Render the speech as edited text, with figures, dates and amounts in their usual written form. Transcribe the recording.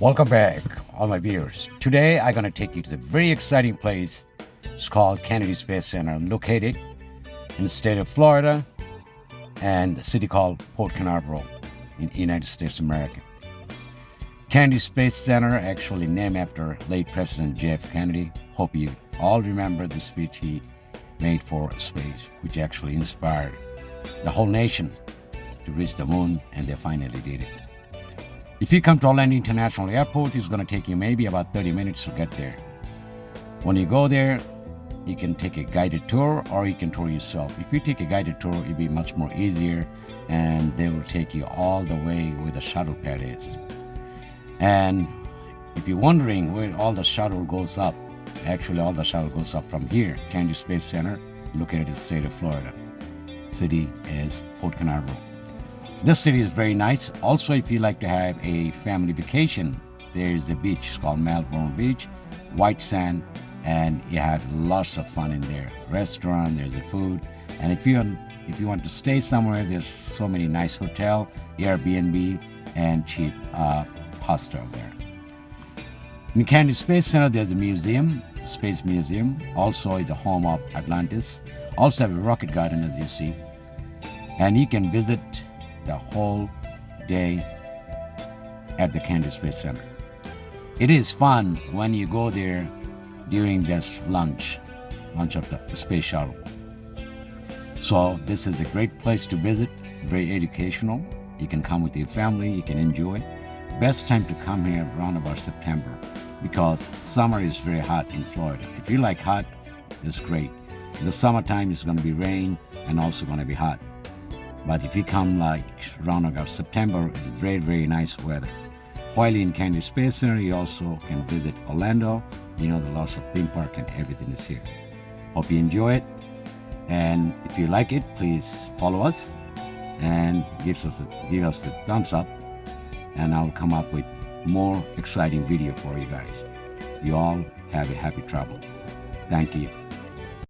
Welcome back, all my viewers. Today, I'm going to take you to the very exciting place. It's called Kennedy Space Center, located in the state of Florida and the city called Port Canaveral in the United States of America. Kennedy Space Center, actually named after late President Jeff Kennedy. Hope you all remember the speech he made for space, which actually inspired the whole nation to reach the moon, and they finally did it. If you come to Orlando International Airport, it's going to take you maybe about 30 minutes to get there. When you go there, you can take a guided tour or you can tour yourself. If you take a guided tour, it'll be much more easier, and they will take you all the way where the shuttle pad is. And if you're wondering where all the shuttle goes up, actually all the shuttle goes up from here, Kennedy Space Center, located in the state of Florida. City is Port Canaveral. This city is very nice. Also, if you like to have a family vacation, there's a beach. It's called Melbourne Beach, white sand, and you have lots of fun in there. Restaurant, there's a food, and if you want to stay somewhere, there's so many nice hotel, Airbnb, and cheap hostel there. In Kennedy Space Center, there's a museum, Space Museum. Also, the home of Atlantis. Also have a rocket garden, as you see, and you can visit the whole day at the Kennedy Space Center. It is fun when you go there during this lunch of the space shuttle. So this is a great place to visit, very educational. You can come with your family, you can enjoy. Best time to come here around about September, because summer is very hot in Florida. If you like hot, it's great. In the summertime, it's going to be rain and also going to be hot. But if you come like around about September, it's very, very nice weather. While in Kennedy Space Center, you also can visit Orlando. You know, the lots of theme park and everything is here. Hope you enjoy it. And if you like it, please follow us and give us the thumbs up. And I'll come up with more exciting video for you guys. You all have a happy travel. Thank you.